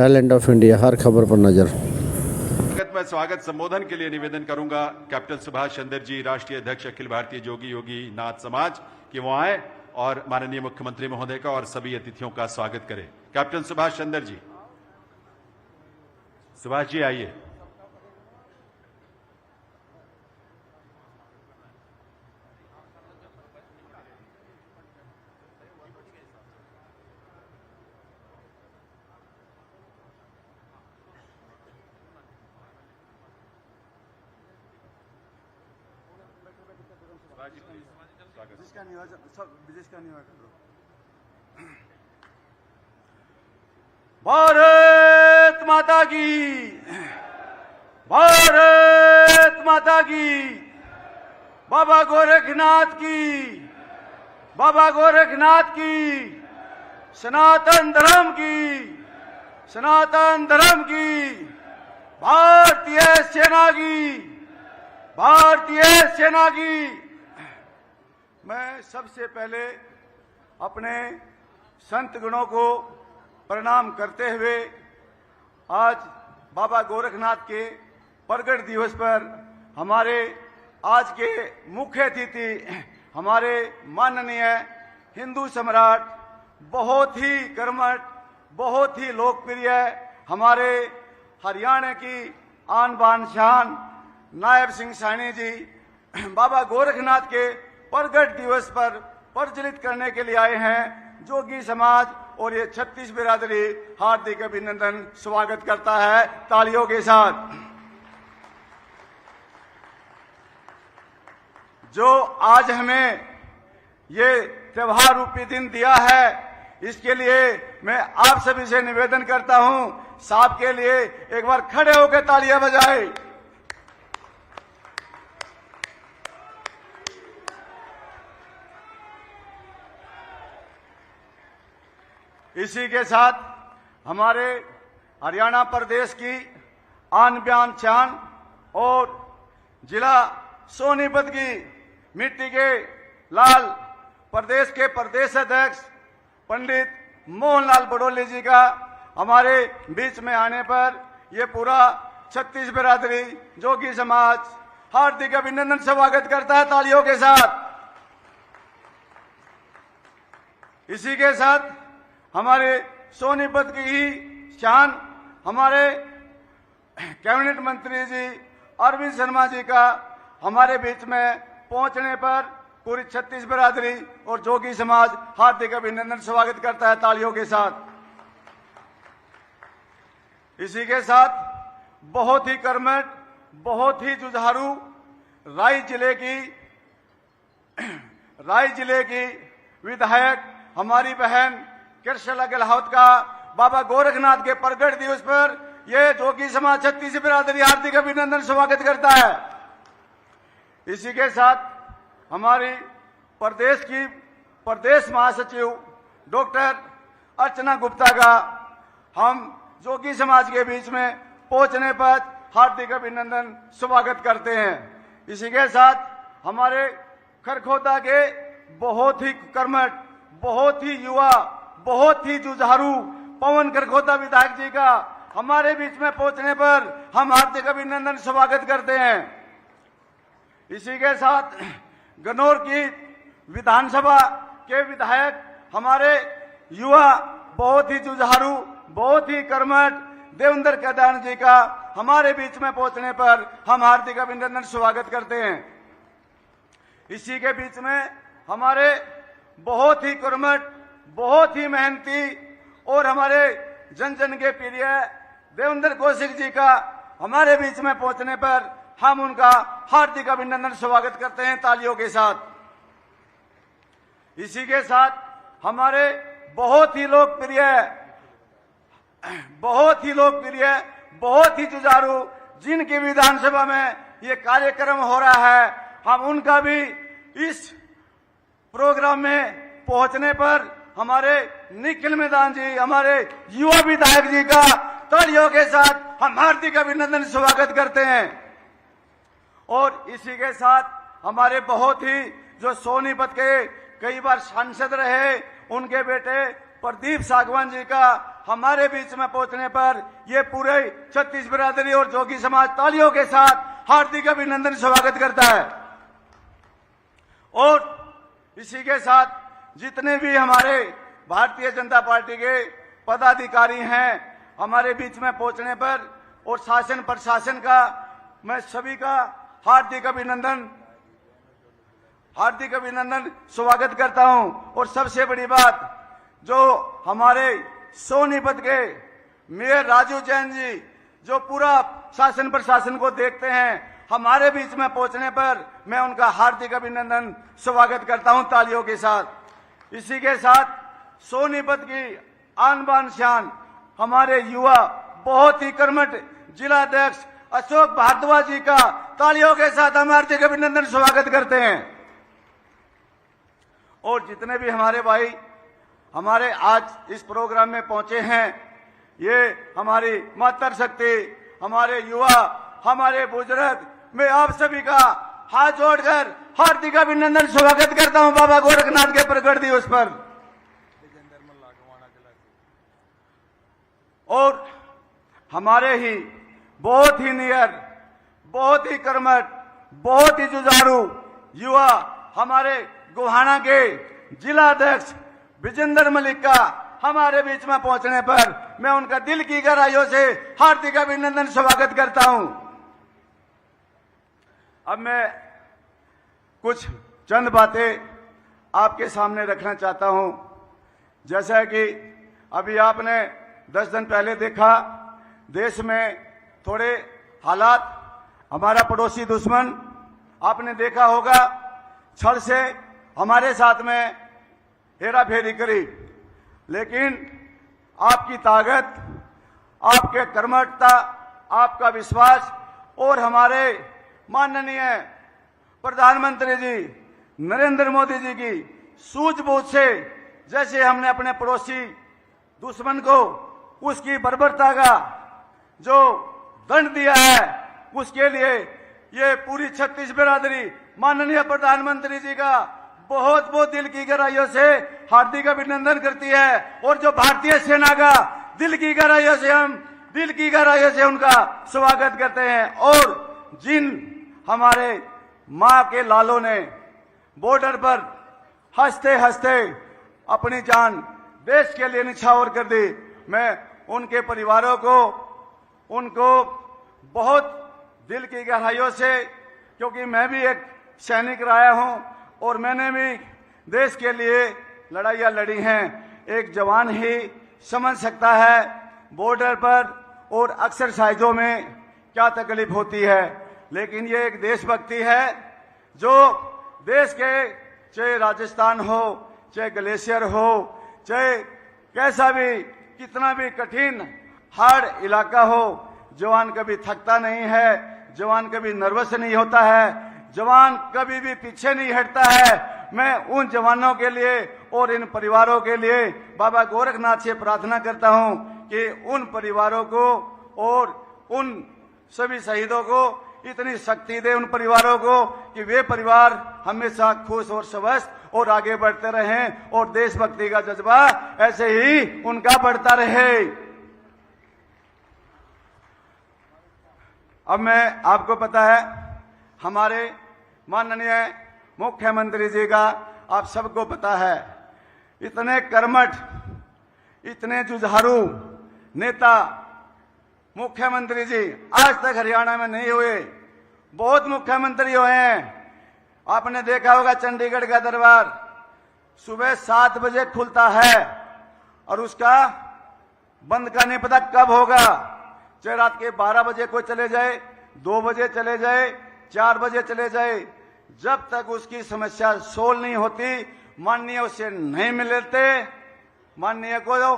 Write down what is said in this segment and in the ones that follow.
Talent of India, हर खबर पर नजर। मैं स्वागत संबोधन के लिए निवेदन करूंगा कैप्टन सुभाष चंद्र जी, राष्ट्रीय अध्यक्ष अखिल भारतीय जोगी योगी नाथ समाज, कि वो आए और माननीय मुख्यमंत्री महोदय का और सभी अतिथियों का स्वागत करें। कैप्टन सुभाष चंद्र जी, सुभाष जी आइए। भारत माता की, भारत माता की, बाबा गोरखनाथ की, बाबा गोरखनाथ की, सनातन धर्म की, सनातन धर्म की, भारतीय सेना की, भारतीय सेना की। मैं सबसे पहले अपने संत गणों को प्रणाम करते हुए आज बाबा गोरखनाथ के प्रगट दिवस पर हमारे आज के मुख्य अतिथि हमारे माननीय हिंदू सम्राट, बहुत ही कर्मठ, बहुत ही लोकप्रिय हमारे हरियाणा की आन बान शान नायब सिंह सैनी जी बाबा गोरखनाथ के प्रगट दिवस पर प्रज्वलित करने के लिए आए हैं। जोगी समाज और ये 36 बिरादरी हार्दिक अभिनंदन स्वागत करता है तालियों के साथ। जो आज हमें ये त्योहार रूपी दिन दिया है, इसके लिए मैं आप सभी से निवेदन करता हूं, साहब के लिए एक बार खड़े होकर तालियां बजाएं। इसी के साथ हमारे हरियाणा प्रदेश की आन बान शान और जिला सोनीपत की मिट्टी के लाल प्रदेश के प्रदेश अध्यक्ष पंडित मोहनलाल बड़ोली जी का हमारे बीच में आने पर यह पूरा 36 बिरादरी जोगी समाज हार्दिक अभिनंदन स्वागत करता है तालियों के साथ। इसी के साथ हमारे सोनीपत की ही शान हमारे कैबिनेट मंत्री जी अरविंद शर्मा जी का हमारे बीच में पहुंचने पर पूरी 36 बिरादरी और जोगी समाज हार्दिक अभिनंदन स्वागत करता है तालियों के साथ। इसी के साथ बहुत ही कर्मठ, बहुत ही जुझारू राय जिले की विधायक हमारी बहन कृष्णा गहलोत का बाबा गोरखनाथ के प्रगट दिवस पर यह जोगी समाज 36 बिरादरी हार्दिक अभिनंदन स्वागत करता है। इसी के साथ हमारी प्रदेश की प्रदेश महासचिव डॉक्टर अर्चना गुप्ता का हम जोगी समाज के बीच में पहुंचने पर हार्दिक अभिनंदन स्वागत करते हैं। इसी के साथ हमारे खरखोदा के बहुत ही कर्मठ, बहुत ही युवा, बहुत ही जुझारू पवन खरखोदा विधायक जी का हमारे बीच में पहुंचने पर हम हार्दिक अभिनंदन स्वागत करते हैं। इसी के साथ गन्नौर की विधानसभा के विधायक हमारे युवा, बहुत ही जुझारू, बहुत ही कर्मठ देवेंद्र कैदान जी का हमारे बीच में पहुंचने पर हम हार्दिक अभिनंदन स्वागत करते हैं। इसी के बीच में हमारे बहुत ही कर्मठ, बहुत ही मेहनती और हमारे जन जन के प्रिय देवेंद्र कौशिक जी का हमारे बीच में पहुंचने पर हम उनका हार्दिक अभिनंदन स्वागत करते हैं तालियों के साथ। इसी के साथ हमारे बहुत ही लोकप्रिय, बहुत ही जुझारू जिनकी विधानसभा में ये कार्यक्रम हो रहा है, हम उनका भी इस प्रोग्राम में पहुंचने पर हमारे निखिल मैदान जी, हमारे युवा विधायक जी का तालियों के साथ हम हार्दिक अभिनंदन स्वागत करते हैं। और इसी के साथ हमारे बहुत ही जो सोनीपत के कई बार सांसद रहे, उनके बेटे प्रदीप सागवान जी का हमारे बीच में पहुंचने पर ये पूरे छत्तीस बिरादरी और जोगी समाज तालियों के साथ हार्दिक अभिनंदन स्वागत करता है। और इसी के साथ जितने भी हमारे भारतीय जनता पार्टी के पदाधिकारी हैं हमारे बीच में पहुंचने पर और शासन प्रशासन का मैं सभी का हार्दिक अभिनंदन स्वागत करता हूं। और सबसे बड़ी बात जो हमारे सोनीपत के मेयर राजू जैन जी जो पूरा शासन प्रशासन को देखते हैं हमारे बीच में पहुंचने पर मैं उनका हार्दिक अभिनंदन स्वागत करता हूं तालियों के साथ। इसी के साथ सोनीपत की आन बान शान हमारे युवा बहुत ही कर्मठ जिला अध्यक्ष अशोक भारद्वाज जी का तालियों के साथ हम हार्दिक अभिनंदन स्वागत करते हैं। और जितने भी हमारे भाई हमारे आज इस प्रोग्राम में पहुंचे हैं ये हमारी मातृ शक्ति हमारे युवा हमारे बुजुर्ग मैं आप सभी का हाथ जोड़कर हार्दिक अभिनंदन स्वागत करता हूं बाबा गोरखनाथ के प्रकट दिवस पर। और हमारे ही बहुत ही नियर बहुत ही कर्मठ बहुत ही जुझारू युवा हमारे गोहाना के जिला अध्यक्ष विजेंद्र मलिक का हमारे बीच में पहुंचने पर मैं उनका दिल की गहराइयों से हार्दिक अभिनंदन स्वागत करता हूं। अब मैं कुछ चंद बातें आपके सामने रखना चाहता हूं। जैसा कि अभी आपने 10 दिन पहले देखा देश में थोड़े हालात हमारा पड़ोसी दुश्मन आपने देखा होगा छल से हमारे साथ में हेरा फेरी करी, लेकिन आपकी ताकत आपके कर्मठता आपका विश्वास और हमारे माननीय प्रधानमंत्री जी नरेंद्र मोदी जी की सूझबूझ से जैसे हमने अपने पड़ोसी दुश्मन को उसकी बर्बरता का जो दंड दिया है उसके लिए ये पूरी छत्तीस बिरादरी माननीय प्रधानमंत्री जी का बहुत बहुत दिल की गहराइयों से हार्दिक अभिनंदन करती है। और जो भारतीय सेना का दिल की गहराइयों से उनका स्वागत करते हैं। और जिन हमारे मां के लालों ने बॉर्डर पर हंसते हंसते अपनी जान देश के लिए निछावर कर दी, मैं उनके परिवारों को उनको बहुत दिल की गहराइयों से, क्योंकि मैं भी एक सैनिक रहा हूं और मैंने भी देश के लिए लड़ाइयां लड़ी हैं। एक जवान ही समझ सकता है बॉर्डर पर और एक्सरसाइजों में क्या तकलीफ होती है, लेकिन ये एक देशभक्ति है जो देश के चाहे राजस्थान हो चाहे ग्लेशियर हो चाहे कैसा भी कितना भी कठिन हार्ड इलाका हो, जवान कभी थकता नहीं है, जवान कभी नर्वस नहीं होता है, जवान कभी भी पीछे नहीं हटता है। मैं उन जवानों के लिए और इन परिवारों के लिए बाबा गोरखनाथ से प्रार्थना करता हूं कि उन परिवारों को और उन सभी शहीदों को इतनी शक्ति दे उन परिवारों को कि वे परिवार हमेशा खुश और स्वस्थ और आगे बढ़ते रहें और देशभक्ति का जज्बा ऐसे ही उनका बढ़ता रहे। अब मैं आपको पता है हमारे माननीय मुख्यमंत्री जी का आप सबको पता है इतने कर्मठ इतने जुझारू नेता मुख्यमंत्री जी आज तक हरियाणा में नहीं हुए, बहुत मुख्यमंत्री हुए हैं। आपने देखा होगा चंडीगढ़ का दरबार सुबह 7 बजे खुलता है और उसका बंद का नहीं पता कब होगा, चाहे रात के 12 बजे कोई चले जाए 2 बजे चले जाए 4 बजे चले जाए, जब तक उसकी समस्या सोल्व नहीं होती माननीय उससे नहीं मिलते, माननीय को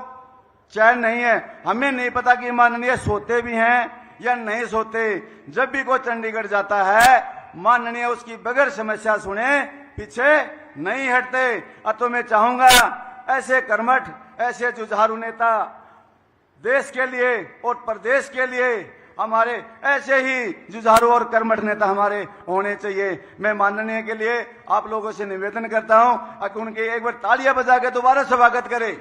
चैन नहीं है। हमें नहीं पता कि माननीय सोते भी हैं या नहीं सोते। जब भी कोई चंडीगढ़ जाता है माननीय उसकी बगैर समस्या सुने पीछे नहीं हटते। अब तो मैं चाहूंगा ऐसे कर्मठ ऐसे जुझारू नेता देश के लिए और प्रदेश के लिए हमारे ऐसे ही जुझारू और कर्मठ नेता हमारे होने चाहिए। मैं माननीय के लिए आप लोगों से निवेदन करता हूं कि उनके एक बार तालियां बजा के दोबारा स्वागत करें।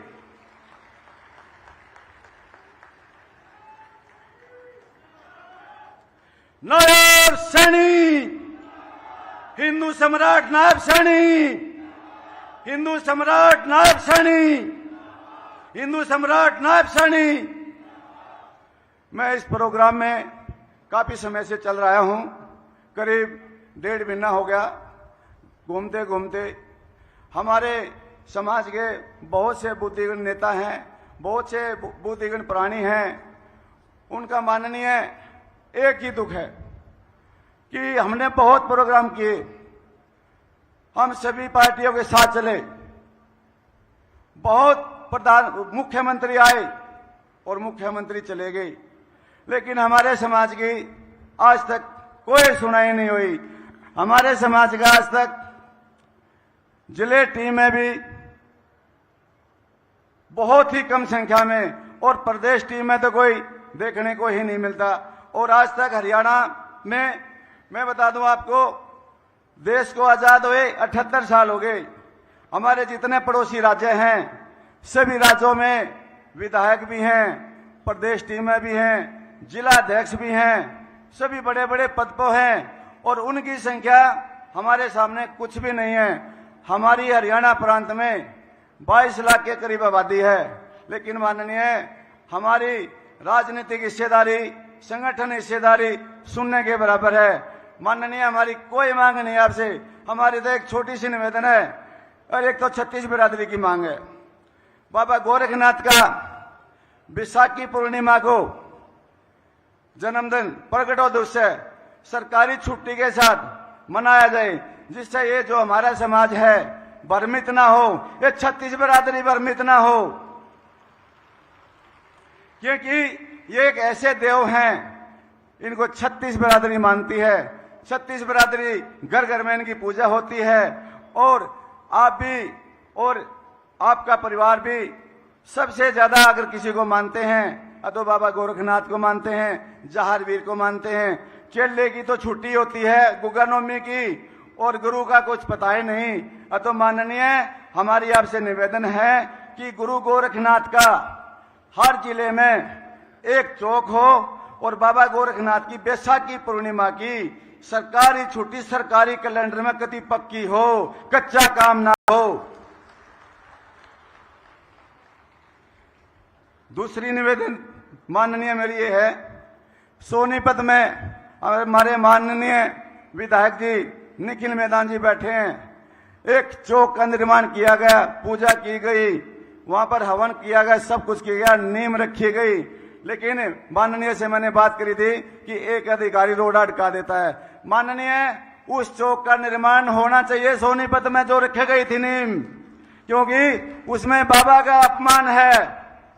नायब सैनी, हिंदू सम्राट नायब सैनी, हिंदू सम्राट नायब सैनी, हिंदू सम्राट नायब सैनी। मैं इस प्रोग्राम में काफी समय से चल रहा हूं, करीब 1.5 महीना हो गया। घूमते घूमते हमारे समाज के बहुत से बुद्धिगण नेता हैं, बहुत से बुद्धिगण प्राणी हैं। उनका माननीय एक ही दुख है कि हमने बहुत प्रोग्राम किए, हम सभी पार्टियों के साथ चले, बहुत मुख्यमंत्री आए और मुख्यमंत्री चले गए, लेकिन हमारे समाज की आज तक कोई सुनाई नहीं हुई। हमारे समाज का आज तक जिले टीम में भी बहुत ही कम संख्या में और प्रदेश टीम में तो कोई देखने को ही नहीं मिलता। और आज तक हरियाणा में मैं बता दूं आपको, देश को आजाद हुए 78 साल हो गए। हमारे जितने पड़ोसी राज्य हैं सभी राज्यों में विधायक भी हैं, प्रदेश टीमें भी हैं, जिला अध्यक्ष भी हैं, सभी बड़े बड़े पद पर हैं और उनकी संख्या हमारे सामने कुछ भी नहीं है। हमारी हरियाणा प्रांत में 22 लाख के करीब आबादी है, लेकिन माननीय हमारी राजनीतिक हिस्सेदारी, संगठन हिस्सेदारी सुनने के बराबर है। माननीय हमारी कोई मांग नहीं आपसे, हमारी तो एक छोटी सी निवेदन है और एक तो 36 बिरादरी की मांग है। बाबा गोरखनाथ का विशाखी पूर्णिमा को जन्मदिन प्रकटोत्सव सरकारी छुट्टी के साथ मनाया जाए, जिससे ये जो हमारा समाज है भ्रमित ना हो, ये 36 बिरादरी भ्रमित ना हो, क्योंकि ये एक ऐसे देव हैं, इनको 36 बिरादरी मानती है। 36 बिरादरी घर घर में इनकी पूजा होती है और आप भी और आपका परिवार भी सबसे ज्यादा अगर किसी को मानते हैं तो बाबा गोरखनाथ को मानते हैं, जहारवीर को मानते हैं। चेले की तो छुट्टी होती है गुगानोमी की और गुरु का कुछ पता ही नहीं। तो माननीय हमारी आपसे निवेदन है कि गुरु गोरखनाथ का हर जिले में एक चौक हो और बाबा गोरखनाथ की बैसाखी पूर्णिमा की सरकारी छुट्टी सरकारी कैलेंडर में कभी पक्की हो, कच्चा काम ना हो। दूसरी निवेदन माननीय मेरी ये है, सोनीपत में हमारे माननीय विधायक जी निखिल मैदान जी बैठे हैं, एक चौक का निर्माण किया गया, पूजा की गई, वहां पर हवन किया गया, सब कुछ किया गया, नींव रखी गई, लेकिन माननीय से मैंने बात करी थी कि एक अधिकारी रोड अटका देता है। माननीय उस चौक का निर्माण होना चाहिए सोनीपत में जो रखी गई थी नींव, क्योंकि उसमें बाबा का अपमान है,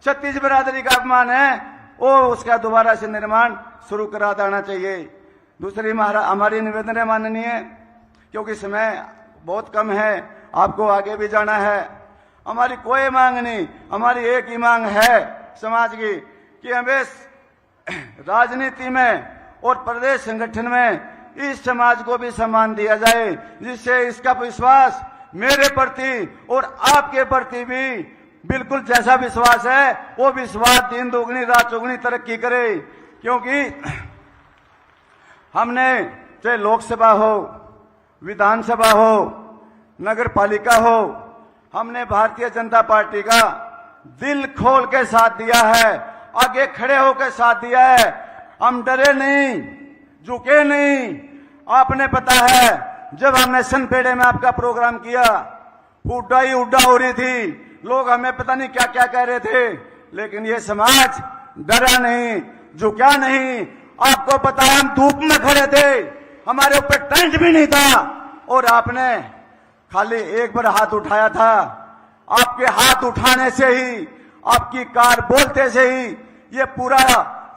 36 बिरादरी का अपमान है, वो उसका दोबारा से निर्माण शुरू करा देना चाहिए। दूसरी हमारी निवेदन है माननीय, क्योंकि समय बहुत कम है, आपको आगे भी जाना है। हमारी कोई मांग नहीं, हमारी एक ही मांग है समाज की कि हमें राजनीति में और प्रदेश संगठन में इस समाज को भी सम्मान दिया जाए, जिससे इसका विश्वास मेरे प्रति और आपके प्रति भी बिल्कुल जैसा विश्वास है वो विश्वास दिन दोगुनी रात चौगुनी तरक्की करे। क्योंकि हमने चाहे लोकसभा हो, विधानसभा हो, नगर पालिका हो, हमने भारतीय जनता पार्टी का दिल खोल के साथ दिया है, आगे खड़े होकर साथ दिया है। हम डरे नहीं, झुके नहीं। आपने पता है जब हमने सनपेड़े में आपका प्रोग्राम किया, उड्डा ही उड्डा हो रही थी, लोग हमें पता नहीं क्या क्या कह रहे थे, लेकिन ये समाज डरा नहीं, झुका नहीं। आपको पता है हम धूप में खड़े थे, हमारे ऊपर टेंट भी नहीं था और आपने खाली एक बार हाथ उठाया था। आपके हाथ उठाने से ही, आपकी कार बोलते से ही ये पूरा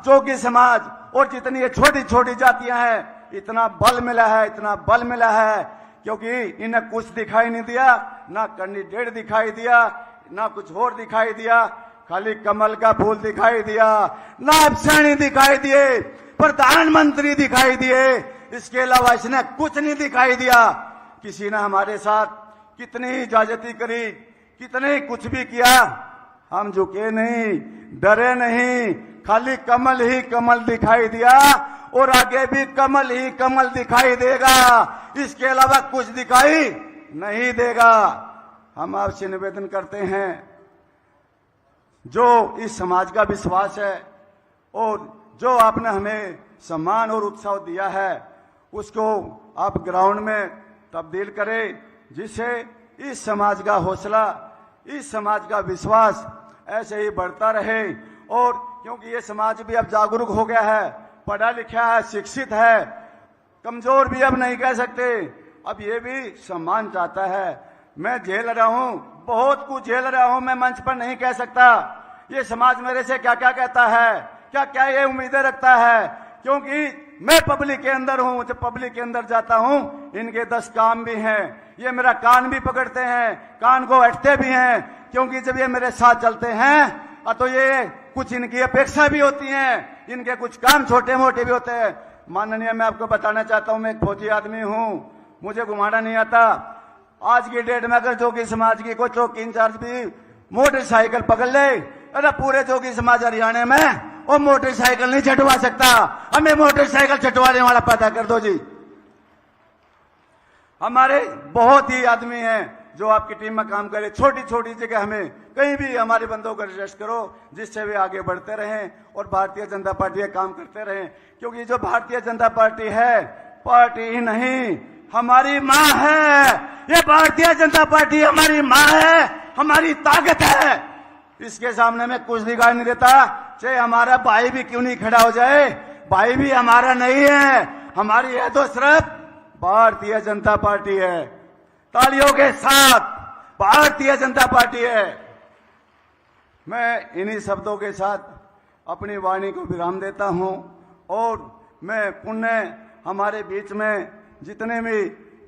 जोगी समाज और जितनी ये छोटी छोटी जातियां हैं इतना बल मिला है, इतना बल मिला है, क्योंकि इन्हें कुछ दिखाई नहीं दिया, ना कैंडिडेट दिखाई दिया, ना कुछ और दिखाई दिया, खाली कमल का फूल दिखाई दिया, नायब सैनी दिखाई दिए, प्रधानमंत्री दिखाई दिए, इसके अलावा इसने कुछ नहीं दिखाई दिया। किसी ने हमारे साथ कितनी ही ज्यादती करी, कितने कुछ भी किया, हम झुके नहीं, डरे नहीं, खाली कमल ही कमल दिखाई दिया और आगे भी कमल ही कमल दिखाई देगा, इसके अलावा कुछ दिखाई नहीं देगा। हम आपसे निवेदन करते हैं, जो इस समाज का विश्वास है और जो आपने हमें सम्मान और उत्साह दिया है, उसको आप ग्राउंड में तब्दील करें, जिससे इस समाज का हौसला, इस समाज का विश्वास ऐसे ही बढ़ता रहे। और क्योंकि ये समाज भी अब जागरूक हो गया है, पढ़ा लिखा है, शिक्षित है, कमजोर भी अब नहीं कह सकते, अब ये भी सम्मान चाहता है। मैं झेल रहा हूं, बहुत कुछ झेल रहा हूं, मैं मंच पर नहीं कह सकता ये समाज मेरे से क्या क्या कहता है, क्या क्या ये उम्मीदें रखता है, क्योंकि मैं पब्लिक के अंदर हूं। जब पब्लिक के अंदर जाता हूं, इनके 10 काम भी हैं, ये मेरा कान भी पकड़ते हैं, कान को हटते भी हैं, क्योंकि जब ये मेरे साथ चलते हैं तो ये कुछ इनकी अपेक्षा भी होती है, इनके कुछ काम छोटे मोटे भी होते हैं। माननीय, मैं आपको बताना चाहता हूं, मैं एक फौजी आदमी हूं, मुझे घुमाना नहीं आता। आज की डेट में अगर जोगी समाज की कोई चौकी इंचार्ज भी मोटरसाइकिल पकड़ ले, अरे पूरे जोगी समाज हरियाणा में वो मोटरसाइकिल नहीं छटवा सकता, हमें मोटरसाइकिल छटवाने वाला पैदा कर दो जी। हमारे बहुत ही आदमी हैं जो आपकी टीम में काम करे, छोटी छोटी जगह हमें कहीं भी हमारे बंदों को रजिस्टर करो, जिससे वे आगे बढ़ते रहें और भारतीय जनता पार्टी का काम करते रहें। क्योंकि जो भारतीय जनता पार्टी है, पार्टी ही नहीं, हमारी माँ है। ये भारतीय जनता पार्टी हमारी माँ है, हमारी ताकत है, इसके सामने में कुछ दिखाई नहीं देता। चाहे हमारा भाई भी क्यों नहीं खड़ा हो जाए, भाई भी हमारा नहीं है, हमारी है तो सिर्फ भारतीय जनता पार्टी है। तालियों के साथ भारतीय जनता पार्टी है। मैं इन्हीं शब्दों के साथ अपनी वाणी को विराम देता हूं और मैं पुण्य हमारे बीच में जितने भी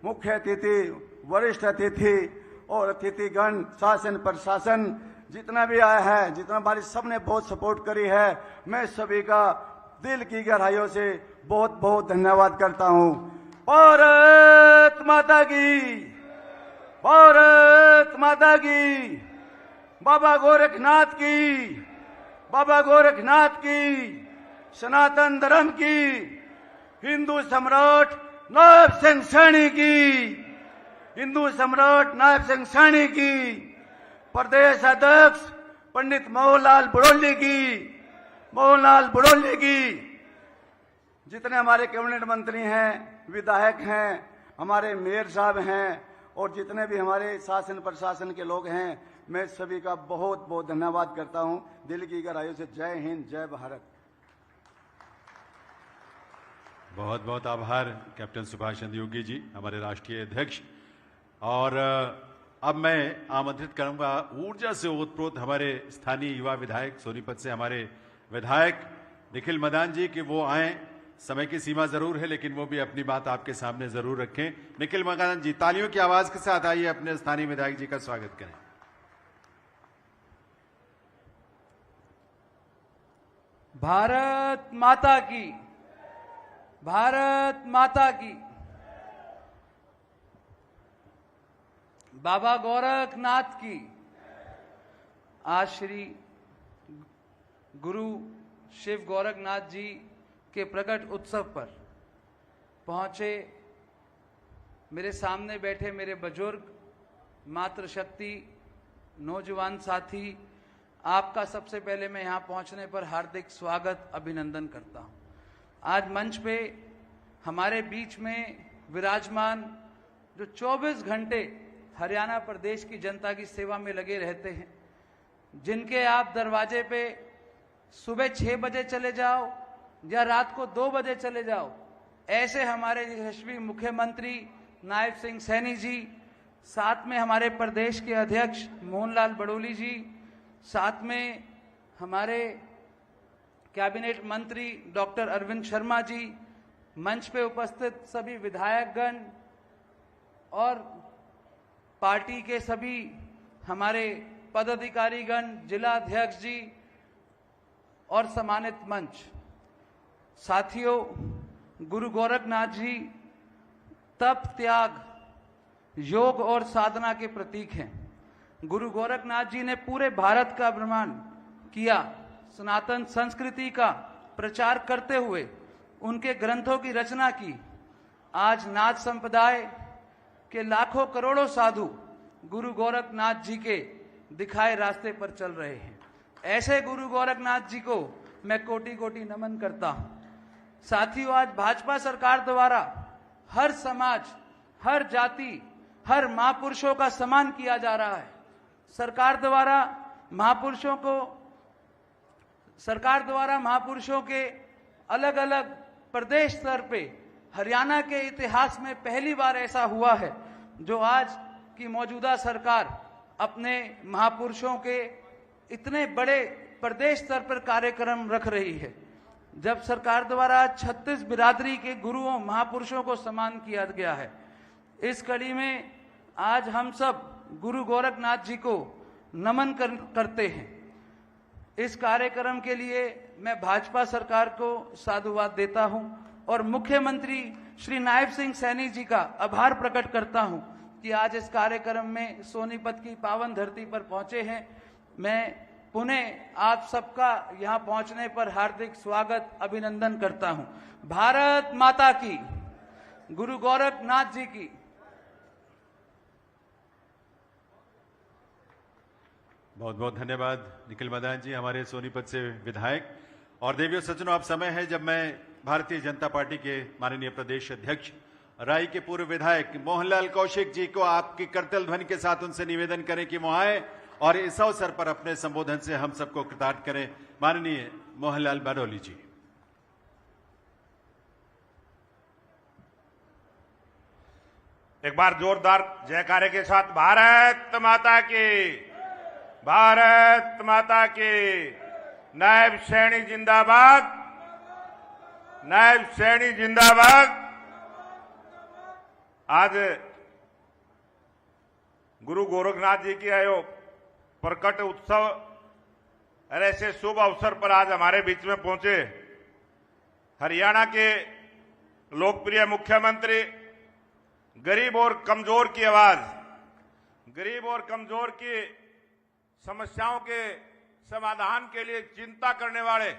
मुख्य अतिथि, वरिष्ठ अतिथि और अतिथिगण, शासन प्रशासन जितना भी आया है, जितना हमारी सबने बहुत सपोर्ट करी है, मैं सभी का दिल की गहराइयों से बहुत बहुत धन्यवाद करता हूं। भारत माता की, भारत माता की, बाबा गोरखनाथ की, बाबा गोरखनाथ की, सनातन धर्म की, हिंदू सम्राट नायब सिंह सैनी की, हिंदू सम्राट नायब सिंह सैनी की, प्रदेश अध्यक्ष पंडित मोहनलाल बड़ौली की, मोहनलाल बड़ौली की, जितने हमारे कैबिनेट मंत्री हैं, विधायक हैं, हमारे मेयर साहब हैं और जितने भी हमारे शासन प्रशासन के लोग हैं, मैं सभी का बहुत बहुत धन्यवाद करता हूं, दिल की गहराइयों से। जय हिंद, जय भारत। बहुत बहुत आभार कैप्टन सुभाष चंद्र योगी जी, हमारे राष्ट्रीय अध्यक्ष। और अब मैं आमंत्रित करूंगा ऊर्जा से ओतप्रोत हमारे स्थानीय युवा विधायक सोनीपत से हमारे विधायक निखिल मदान जी कि वो आए। समय की सीमा जरूर है, लेकिन वो भी अपनी बात आपके सामने जरूर रखें। निखिल मदान जी, तालियों की आवाज के साथ आइए, अपने स्थानीय विधायक जी का स्वागत करें। भारत माता की, भारत माता की। बाबा गोरखनाथ की। आज श्री गुरु शिव गोरखनाथ जी के प्रकट उत्सव पर पहुंचे मेरे सामने बैठे मेरे बुजुर्ग, मातृशक्ति, नौजवान साथी, आपका सबसे पहले मैं यहां पहुंचने पर हार्दिक स्वागत, अभिनंदन करता हूं। आज मंच पे हमारे बीच में विराजमान जो 24 घंटे हरियाणा प्रदेश की जनता की सेवा में लगे रहते हैं, जिनके आप दरवाजे पे सुबह 6 बजे चले जाओ या रात को 2 बजे चले जाओ, ऐसे हमारे यशस्वी मुख्यमंत्री नायब सिंह सैनी जी, साथ में हमारे प्रदेश के अध्यक्ष मोहनलाल बड़ौली जी, साथ में हमारे कैबिनेट मंत्री डॉक्टर अरविंद शर्मा जी, मंच पे उपस्थित सभी विधायकगण और पार्टी के सभी हमारे पदाधिकारीगण, जिला अध्यक्ष जी और सम्मानित मंच साथियों, गुरु गोरखनाथ जी तप, त्याग, योग और साधना के प्रतीक हैं। गुरु गोरखनाथ जी ने पूरे भारत का भ्रमण किया, सनातन संस्कृति का प्रचार करते हुए उनके ग्रंथों की रचना की। आज नाथ संप्रदाय के लाखों करोड़ों साधु गुरु गोरखनाथ जी के दिखाए रास्ते पर चल रहे हैं। ऐसे गुरु गोरखनाथ जी को मैं कोटि कोटि नमन करता हूं। साथियों, आज भाजपा सरकार द्वारा हर समाज, हर जाति, हर महापुरुषों का सम्मान किया जा रहा है। सरकार द्वारा महापुरुषों के अलग अलग प्रदेश स्तर पे हरियाणा के इतिहास में पहली बार ऐसा हुआ है जो आज की मौजूदा सरकार अपने महापुरुषों के इतने बड़े प्रदेश स्तर पर कार्यक्रम रख रही है। जब सरकार द्वारा 36 बिरादरी के गुरुओं महापुरुषों को सम्मान किया गया है, इस कड़ी में आज हम सब गुरु गोरखनाथ जी को नमन करते हैं। इस कार्यक्रम के लिए मैं भाजपा सरकार को साधुवाद देता हूं और मुख्यमंत्री श्री नायब सिंह सैनी जी का आभार प्रकट करता हूं कि आज इस कार्यक्रम में सोनीपत की पावन धरती पर पहुंचे हैं। मैं पुनः आप सबका यहां पहुंचने पर हार्दिक स्वागत, अभिनंदन करता हूं। भारत माता की, गुरु गोरखनाथ जी की। बहुत बहुत धन्यवाद निखिल मदान जी, हमारे सोनीपत से विधायक। और देवियों सज्जनों, अब समय है जब मैं भारतीय जनता पार्टी के माननीय प्रदेश अध्यक्ष, राई के पूर्व विधायक मोहनलाल कौशिक जी को आपकी करतल ध्वनि के साथ उनसे निवेदन करें कि वो आए और इस अवसर पर अपने संबोधन से हम सबको कृतार्थ करें। माननीय मोहनलाल बडोली जी। एक बार जोरदार जयकारे के साथ भारत माता की, भारत माता की। नायब सैनी जिंदाबाद, नायब सैनी जिंदाबाद। आज गुरु गोरखनाथ जी की आयो प्रकट उत्सव और ऐसे शुभ अवसर पर आज हमारे बीच में पहुंचे हरियाणा के लोकप्रिय मुख्यमंत्री, गरीब और कमजोर की आवाज, गरीब और कमजोर की समस्याओं के समाधान के लिए चिंता करने वाले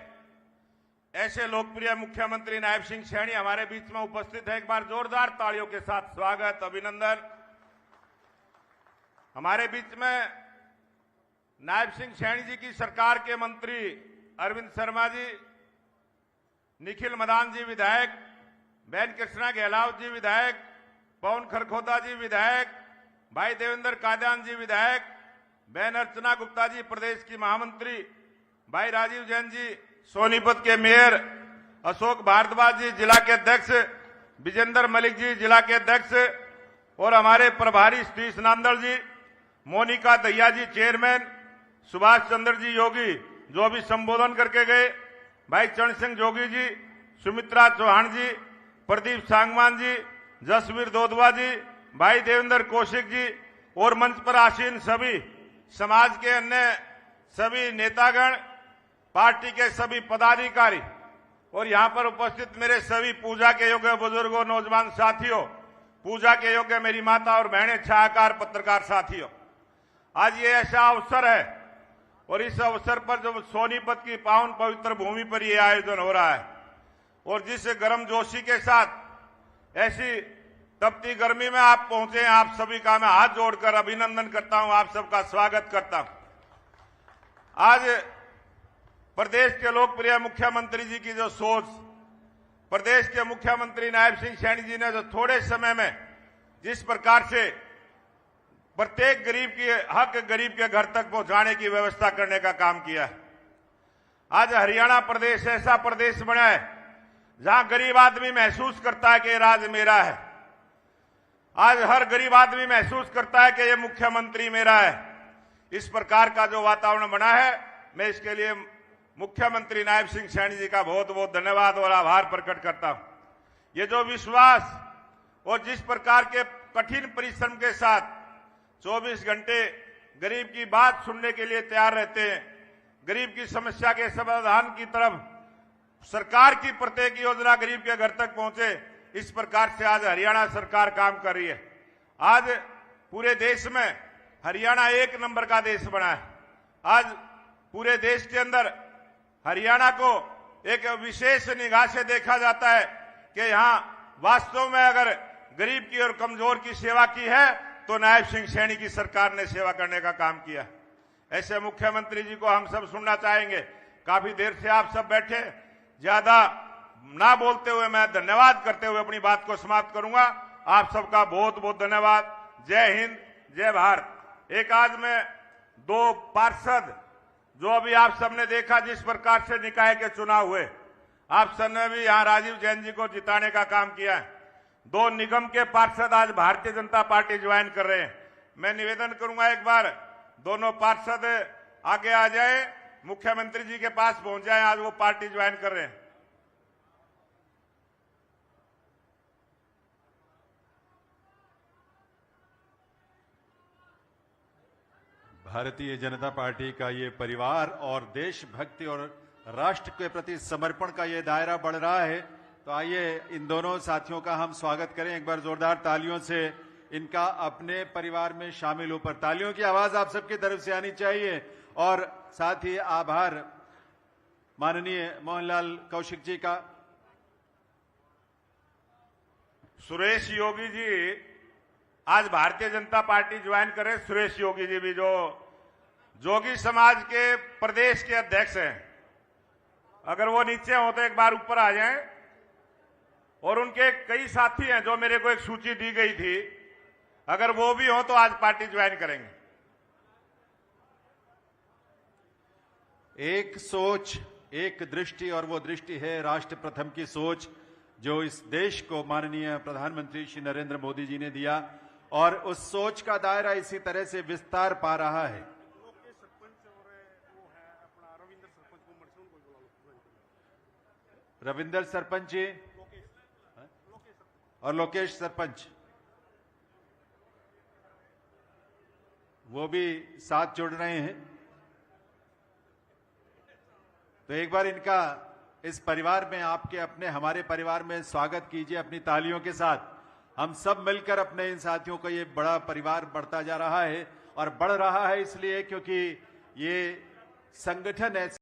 ऐसे लोकप्रिय मुख्यमंत्री नायब सिंह सैनी हमारे बीच में उपस्थित है। एक बार जोरदार तालियों के साथ स्वागत, अभिनंदन। हमारे बीच में नायब सिंह सैनी जी की सरकार के मंत्री अरविंद शर्मा जी, निखिल मदान जी विधायक, बहन कृष्णा गहलावत जी विधायक, पवन खरखोदा जी विधायक, भाई देवेंद्र कादियान जी विधायक, बहन अर्चना गुप्ता जी प्रदेश की महामंत्री, भाई राजीव जैन जी सोनीपत के मेयर, अशोक भारद्वाज जी जिला के अध्यक्ष, विजेंद्र मलिक जी जिला के अध्यक्ष और हमारे प्रभारी सतीश नांदल जी, मोनिका दहिया जी चेयरमैन, सुभाष चंद्र जी योगी जो अभी संबोधन करके गए, भाई चरण सिंह जोगी जी, सुमित्रा चौहान जी, प्रदीप सांगवान जी, जसवीर दोदवा जी, भाई देवेंद्र कौशिक जी और मंच पर आसीन सभी समाज के अन्य सभी नेतागण, पार्टी के सभी पदाधिकारी और यहां पर उपस्थित मेरे सभी पूजा के योग्य बुजुर्गों, नौजवान साथियों, पूजा के योग्य मेरी माता और बहनें, छायाकार पत्रकार साथियों, आज ये ऐसा अवसर है और इस अवसर पर जो सोनीपत की पावन पवित्र भूमि पर यह आयोजन हो रहा है और जिस गर्मजोशी के साथ ऐसी तपती गर्मी में आप पहुंचे, आप सभी का मैं हाथ जोड़कर अभिनंदन करता हूं, आप सबका स्वागत करता हूं। आज प्रदेश के लोकप्रिय मुख्यमंत्री जी की जो सोच, प्रदेश के मुख्यमंत्री नायब सिंह सैनी जी ने जो थोड़े समय में जिस प्रकार से प्रत्येक गरीब की हक गरीब के घर तक पहुंचाने की व्यवस्था करने का काम किया है। आज हरियाणा प्रदेश ऐसा प्रदेश बना है जहां गरीब आदमी महसूस करता है कि राज मेरा है। आज हर गरीब आदमी महसूस करता है कि ये मुख्यमंत्री मेरा है। इस प्रकार का जो वातावरण बना है, मैं इसके लिए मुख्यमंत्री नायब सिंह सैनी जी का बहुत बहुत धन्यवाद और आभार प्रकट करता हूं। ये जो विश्वास और जिस प्रकार के कठिन परिश्रम के साथ 24 घंटे गरीब की बात सुनने के लिए तैयार रहते हैं, गरीब की समस्या के समाधान की तरफ सरकार की प्रत्येक योजना गरीब के घर तक पहुंचे, इस प्रकार से आज हरियाणा सरकार काम कर रही है। आज पूरे देश में हरियाणा एक नंबर का देश बना है। आज पूरे देश के अंदर हरियाणा को एक विशेष निगाह से देखा जाता है कि यहां वास्तव में अगर गरीब की और कमजोर की सेवा की है तो नायब सिंह सैनी की सरकार ने सेवा करने का काम किया। ऐसे मुख्यमंत्री जी को हम सब सुनना चाहेंगे। काफी देर से आप सब बैठे, ज्यादा ना बोलते हुए मैं धन्यवाद करते हुए अपनी बात को समाप्त करूंगा। आप सबका बहुत बहुत धन्यवाद। जय हिंद, जय भारत। एक आज में 2 पार्षद जो अभी आप सबने देखा जिस प्रकार से निकाय के चुनाव हुए, आप सबने भी यहां राजीव जैन जी को जिताने का काम किया है। 2 निगम के पार्षद आज भारतीय जनता पार्टी ज्वाइन कर रहे हैं। मैं निवेदन करूंगा एक बार दोनों पार्षद आगे आ जाए, मुख्यमंत्री जी के पास पहुंच जाए, आज वो पार्टी ज्वाइन कर रहे हैं। भारतीय जनता पार्टी का ये परिवार और देशभक्ति और राष्ट्र के प्रति समर्पण का ये दायरा बढ़ रहा है। तो आइए इन दोनों साथियों का हम स्वागत करें एक बार जोरदार तालियों से। इनका अपने परिवार में शामिल हो पर तालियों की आवाज आप सबकी तरफ से आनी चाहिए। और साथ ही आभार माननीय मोहनलाल कौशिक जी का। सुरेश योगी जी आज भारतीय जनता पार्टी ज्वाइन करे। सुरेश योगी जी भी जो जोगी समाज के प्रदेश के अध्यक्ष हैं, अगर वो नीचे हो तो एक बार ऊपर आ जाएं। और उनके कई साथी हैं जो मेरे को एक सूची दी गई थी, अगर वो भी हो तो आज पार्टी ज्वाइन करेंगे। एक सोच, एक दृष्टि, और वो दृष्टि है राष्ट्र प्रथम की सोच जो इस देश को माननीय प्रधानमंत्री श्री नरेंद्र मोदी जी ने दिया। और उस सोच का दायरा इसी तरह से विस्तार पा रहा है। रविंदर सरपंच जी और लोकेश सरपंच वो भी साथ जुड़ रहे हैं। तो एक बार इनका इस परिवार में, आपके अपने हमारे परिवार में स्वागत कीजिए अपनी तालियों के साथ। हम सब मिलकर अपने इन साथियों का ये बड़ा परिवार बढ़ता जा रहा है, और बढ़ रहा है इसलिए क्योंकि ये संगठन ऐसे